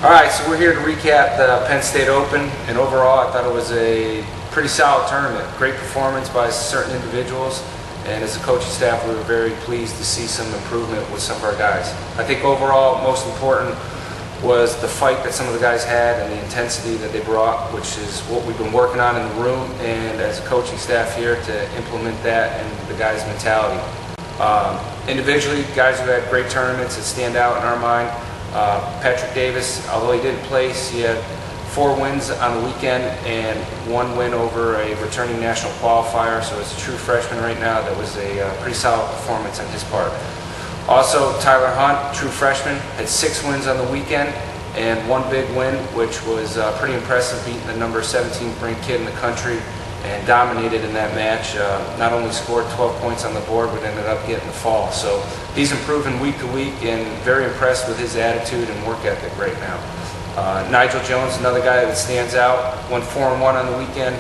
All right, so we're here to recap the Penn State Open, and overall I thought it was a pretty solid tournament. Great performance by certain individuals, and as a coaching staff we were very pleased to see some improvement with some of our guys. I think overall most important was the fight that some of the guys had and the intensity that they brought, which is what we've been working on in the room, and as a coaching staff here to implement that and the guys' mentality. Individually, guys who had great tournaments that stand out in our mind. Patrick Davis, although he didn't place, he had 4 wins on the weekend and 1 win over a returning national qualifier, so as a true freshman right now, that was a pretty solid performance on his part. Also, Tyler Hunt, true freshman, had 6 wins on the weekend and 1 big win, which was pretty impressive, beating the number 17th ranked kid in the country and dominated in that match. Not only scored 12 points on the board, but ended up getting the fall. So he's improving week to week and very impressed with his attitude and work ethic right now. Nigel Jones, another guy that stands out, went 4-1 on the weekend.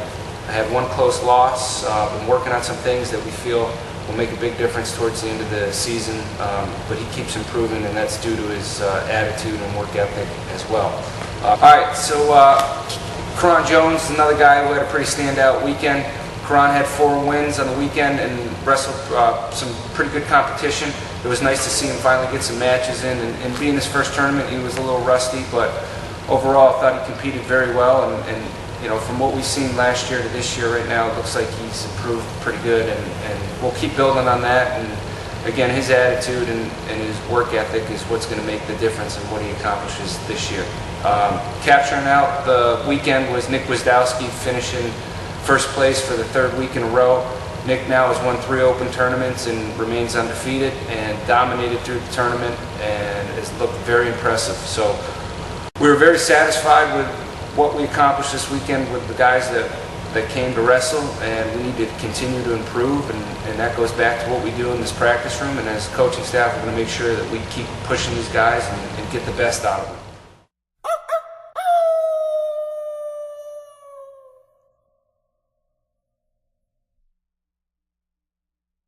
I had 1 close loss. Been working on some things that we feel will make a big difference towards the end of the season, but he keeps improving, and that's due to his attitude and work ethic as well. All right, so Karan Jones, another guy who had a pretty standout weekend. Karan had 4 wins on the weekend and wrestled some pretty good competition. It was nice to see him finally get some matches in, and being his first tournament, he was a little rusty, but overall I thought he competed very well, and you know, from what we've seen last year to this year right now, it looks like he's improved pretty good, and we'll keep building on that. And again, his attitude and his work ethic is what's going to make the difference in what he accomplishes this year. Capturing out the weekend was Nick Wisdowski, finishing first place for the 3rd week in a row. Nick now has won 3 open tournaments and remains undefeated and dominated through the tournament and has looked very impressive. So we were very satisfied with what we accomplished this weekend with the guys that came to wrestle, and we need to continue to improve, and that goes back to what we do in this practice room, and as coaching staff we're going to make sure that we keep pushing these guys and get the best out of them.